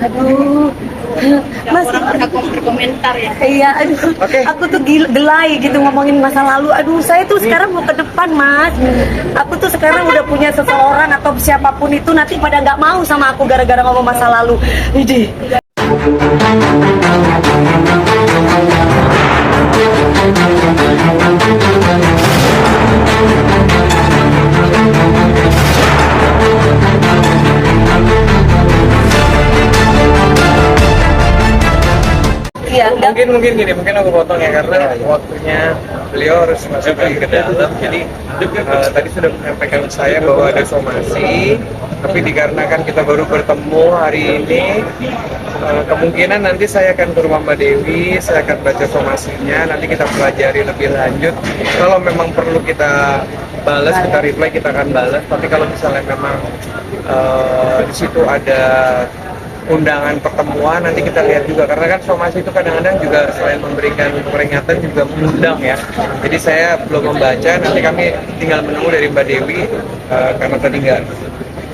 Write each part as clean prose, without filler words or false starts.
Aduh, Mas, Aku berkomentar ya. iya, aduh, aku tuh gelai gitu ngomongin masa lalu. Aduh, saya tuh sekarang mau ke depan, Mas. Aku tuh sekarang udah punya seseorang atau siapapun itu nanti pada nggak mau sama aku gara-gara ngomong masa lalu. Ide. Iya, mungkin gini, mungkin aku potong ya karena waktunya beliau harus masuk lagi ke dalam. Jadi tadi sudah menyampaikan ke saya bahwa ada somasi, tapi dikarenakan kita baru bertemu hari ini, kemungkinan nanti saya akan ke rumah Mbak Dewi, saya akan baca somasinya, nanti kita pelajari lebih lanjut. Kalau memang perlu kita balas, kita reply, kita akan balas. Tapi kalau misalnya memang di situ ada undangan pertemuan, nanti kita lihat juga karena kan somasi itu kadang-kadang juga selain memberikan peringatan juga mengundang ya. Jadi saya belum membaca, nanti kami tinggal menunggu dari Mbak Dewi karena tadi nggak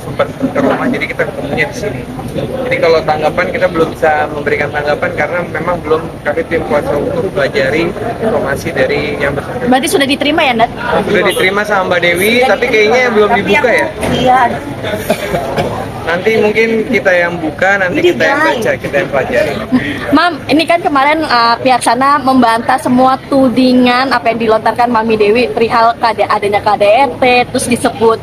sempat ke rumah, jadi kita ketemunya di sini. Jadi kalau tanggapan kita belum bisa memberikan tanggapan karena memang belum kami tim kuasa hukum pelajari somasi dari yang bersangkutan. Berarti sudah diterima ya, Nat? Sudah diterima sama Mbak Dewi, tapi kayaknya belum dibuka ya. Iya. Nanti mungkin kita yang buka, nanti kita yang baca, kita yang pelajari. Mam, ini kan kemarin pihak sana membantah semua tudingan apa yang dilontarkan Mami Dewi perihal adanya KDRT, terus disebut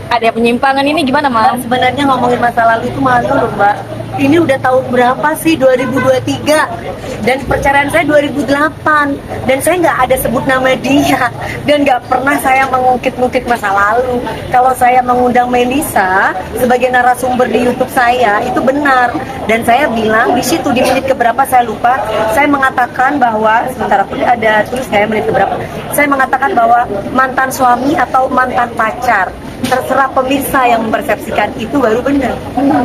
ada penyimpangan. Ini gimana, Mam? Sebenarnya ngomongin masa lalu itu malu loh, Mbak. Ini udah tahun berapa sih? 2023. Dan perceraian saya 2008. Dan saya nggak ada sebut nama dia. Dan nggak pernah saya mengungkit-ungkit masa lalu. Kalau saya mengundang Melisa sebagai narasumber di YouTube saya, itu benar. Dan saya bilang di situ di menit keberapa saya lupa, saya mengatakan bahwa sebentar aku ada tulis saya menit keberapa. Saya mengatakan bahwa mantan suami atau mantan pacar, terserah pemirsa yang mempersepsikan itu baru benar.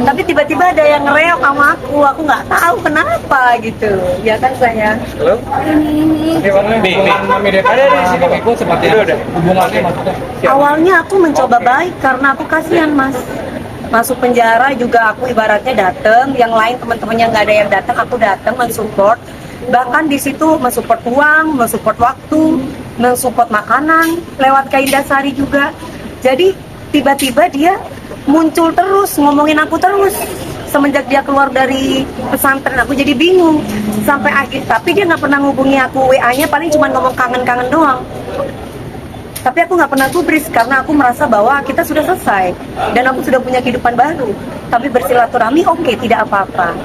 Tapi tiba-tiba ada yang ngereok sama aku nggak tahu kenapa gitu. Ya kan saya. Halo? Di Mami Dewi ada di sini ikut seperti itu udah hubungannya maksudnya. Awalnya aku mencoba baik karena aku kasihan, Mas. Masuk penjara juga aku ibaratnya datang, yang lain teman-temannya nggak ada yang datang, aku datang mensupport. Bahkan di situ mensupport uang, mensupport waktu, mensupport makanan lewat Kaindasari juga. Jadi tiba-tiba dia muncul terus, ngomongin aku terus. Semenjak dia keluar dari pesantren aku jadi bingung. Sampai akhir, tapi dia nggak pernah ngubungi aku WA-nya, paling cuma ngomong kangen-kangen doang. Tapi aku nggak pernah gubris karena aku merasa bahwa kita sudah selesai. Dan aku sudah punya kehidupan baru. Tapi bersilaturahmi oke, tidak apa-apa.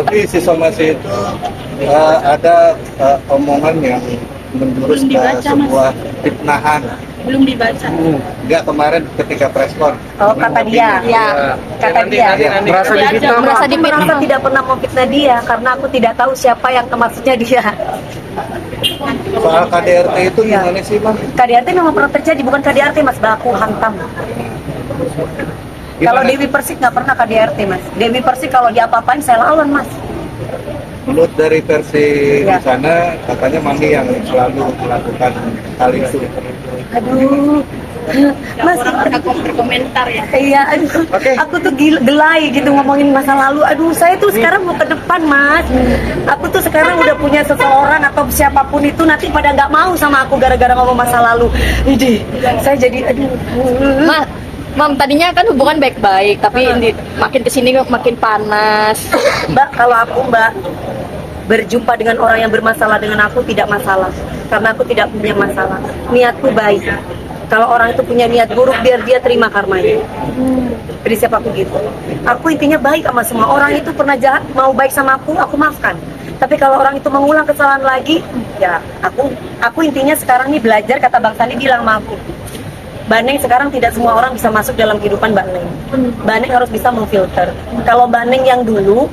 Tapi si somasi itu ada omongan yang menjurus ke sebuah fitnahan. Belum dibaca. Enggak, kemarin ketika preskon. Oh, kata dia. Ya, kata dia. Merasa difitnah, merasa Aku merasa tidak pernah memfitnah dia karena aku tidak tahu siapa yang maksudnya dia. Soal KDRT itu gimana sih, Mas? KDRT memang pernah terjadi, bukan KDRT, Mas, baku hantam. Kalau Dewi Persik nggak pernah KDRT, Mas. Dewi Persik kalau diapa-apain saya lawan, Mas. Menurut dari versi di sana, katanya Mami yang selalu melakukan hal itu. Aduh, Mas, Aku berkomentar ya. iya, aduh, aku tuh gelai gitu ngomongin masa lalu. Aduh, saya tuh sekarang mau ke depan, Mas. Aku tuh sekarang udah punya seseorang atau siapapun itu nanti pada nggak mau sama aku gara-gara ngomong masa lalu. Ide, saya jadi aduh. Mam, tadinya kan hubungan baik-baik, tapi makin kesini makin panas. Mbak, kalau aku, Mbak, berjumpa dengan orang yang bermasalah dengan aku tidak masalah. Karena aku tidak punya masalah. Niatku baik. Kalau orang itu punya niat buruk, biar dia terima karmanya. Prinsip aku gitu. Aku intinya baik sama semua. Orang itu pernah jahat, mau baik sama aku maafkan. Tapi kalau orang itu mengulang kesalahan lagi, ya aku intinya sekarang nih belajar, kata Bang Sandi bilang sama aku. Mbak Neng sekarang tidak semua orang bisa masuk dalam kehidupan Mbak Neng. Mbak Neng harus bisa memfilter. Kalau Mbak Neng yang dulu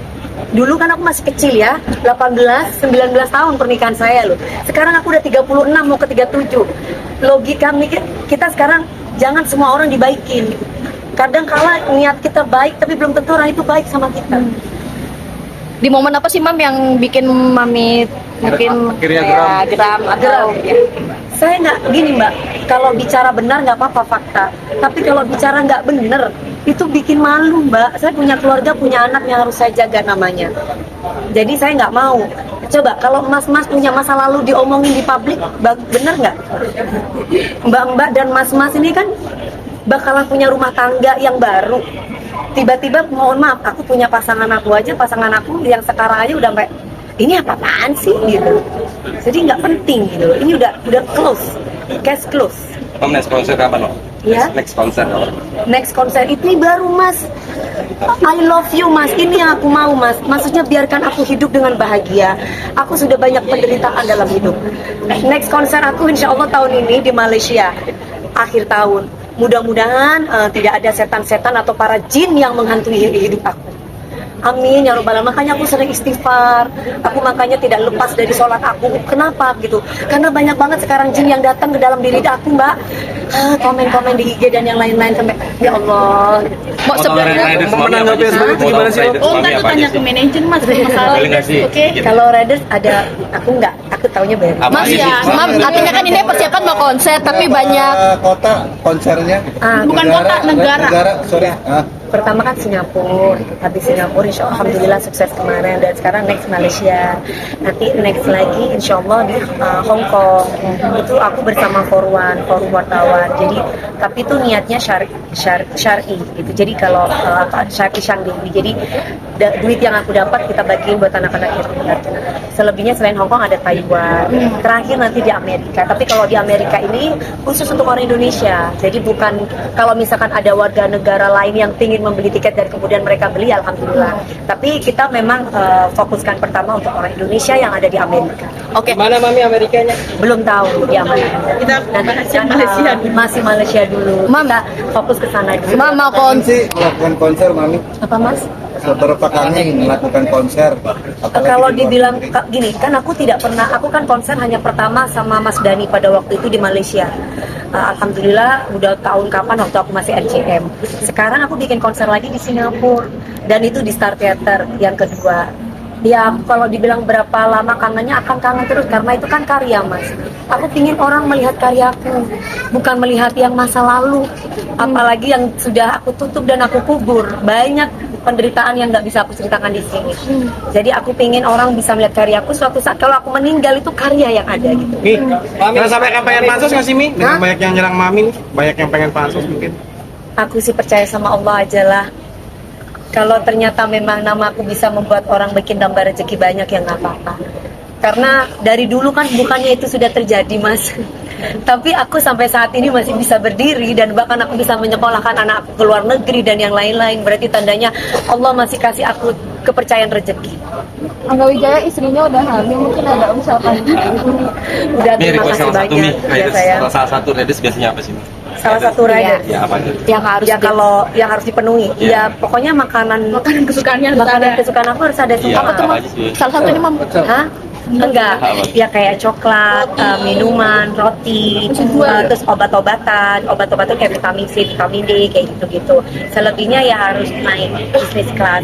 kan aku masih kecil ya, 18, 19 tahun pernikahan saya loh. Sekarang aku udah 36 mau ke 37. Logika kita sekarang jangan semua orang dibaikin. Kadang kala niat kita baik tapi belum tentu orang itu baik sama kita. Di momen apa sih, Mam, yang bikin Mami mungkin akhirnya geram atau ya? Saya nggak gini, Mbak, kalau bicara benar nggak apa-apa fakta, tapi kalau bicara nggak benar itu bikin malu Mbak. Saya punya keluarga, punya anak yang harus saya jaga namanya. Jadi saya nggak mau. Coba kalau mas-mas punya masa lalu diomongin di publik, bener nggak? Mbak-mbak dan mas-mas ini kan bakalan punya rumah tangga yang baru. Tiba-tiba mohon maaf, aku punya pasangan aku aja, pasangan aku yang sekarang aja udah sampai ini apaan sih gitu. Jadi nggak penting gitu. Ini udah close, case close. Om, next konser kapan, Om? Ya. Next konser kapan? Next konser ini baru Mas. I love you Mas. Ini yang aku mau Mas. Maksudnya biarkan aku hidup dengan bahagia. Aku sudah banyak penderitaan dalam hidup. Next konser aku insya Allah tahun ini di Malaysia. Akhir tahun. Mudah-mudahan tidak ada setan-setan atau para jin yang menghantui hidup aku. Amin ya robbal alamin. Makanya aku sering istighfar. Aku makanya tidak lepas dari sholat aku. Kenapa gitu? Karena banyak banget sekarang jin yang datang ke dalam diri aku Mbak. Komen-komen di IG dan yang lain-lain sampai ya Allah. Mau sebenarnya menanggapi seperti itu gimana sih? Oh enggak, tuh tanya ke manajer Mas masalah. Boleh nggak sih? Oke. Kalau Raiders ada, aku nggak. Aku taunya baru. Apa Mas aja ya, sih? Mam, artinya kan ini persiapan mau konser tapi banyak kota konsernya. Bukan kota, negara. Sorry. Pertama kan Singapura, habis Singapura insya Allah alhamdulillah sukses kemarin, dan sekarang next Malaysia, nanti next lagi insya Allah di Hong Kong. Itu aku bersama forum wartawan. Jadi tapi itu niatnya syar'i gitu. Jadi kalau syar'i Dewi, jadi duit yang aku dapat kita bagiin buat anak-anak yatim. Selebihnya selain Hong Kong ada Taiwan, terakhir nanti di Amerika. Tapi kalau di Amerika ini khusus untuk orang Indonesia, jadi bukan kalau misalkan ada warga negara lain yang ingin membeli tiket dan kemudian mereka beli, alhamdulillah. Tapi kita memang fokuskan pertama untuk orang Indonesia yang ada di Amerika. Oke. Mana Mami Amerikanya? Belum tahu di mana. Kita Masih Malaysia dulu. Mam. Kita fokus ke sana dulu. Mam mau konser. Melakukan konser, Mami. Apa Mas? Seberapa kali melakukan konser? Apalagi Kalau di luar dibilang gini, kan aku tidak pernah, aku kan konser hanya pertama sama Mas Dani pada waktu itu di Malaysia. Alhamdulillah udah tahun kapan waktu aku masih RCM. Sekarang aku bikin konser lagi di Singapura dan itu di Star Theater yang kedua. Ya kalau dibilang berapa lama kangennya, akan kangen terus karena itu kan karya Mas. Aku pingin orang melihat karyaku, bukan melihat yang masa lalu. Apalagi yang sudah aku tutup dan aku kubur. Banyak penderitaan yang nggak bisa aku ceritakan di sini. Jadi aku pingin orang bisa melihat karyaku suatu saat kalau aku meninggal itu karya yang ada gitu. Mi, Mami sampai pengen pansus nggak sih Mi? Dengan banyak yang nyerang Mami, banyak yang pengen pansus mungkin. Aku sih percaya sama Allah aja lah. Kalau ternyata memang nama aku bisa membuat orang bikin tambah rezeki banyak, ya nggak apa-apa. Karena dari dulu kan bukannya itu sudah terjadi Mas. Tapi aku sampai saat ini masih bisa berdiri dan bahkan aku bisa menyekolahkan anak aku ke luar negeri dan yang lain-lain. Berarti tandanya Allah masih kasih aku kepercayaan rezeki. Angga Wijaya istrinya udah hamil, mungkin ada misalkan. Udah, Mi, terima request kasih salah satu Mi. banyak ya sayang. Salah satu Redis biasanya apa sih Mi? Salah satu rider Ya apa aja? Yang harus ya kalau yang harus dipenuhi ya pokoknya makanan kesukaannya harus makanan ada. kesukaan aku harus ada Iya, semua. Apa tuh apa Mas? aja sih? Salah satunya Mam. Hah? Enggak, Apa? ya kayak coklat, minuman, roti, terus obat-obatan kayak vitamin C, vitamin D, kayak gitu-gitu. Selebihnya ya harus naik bisnis kelas.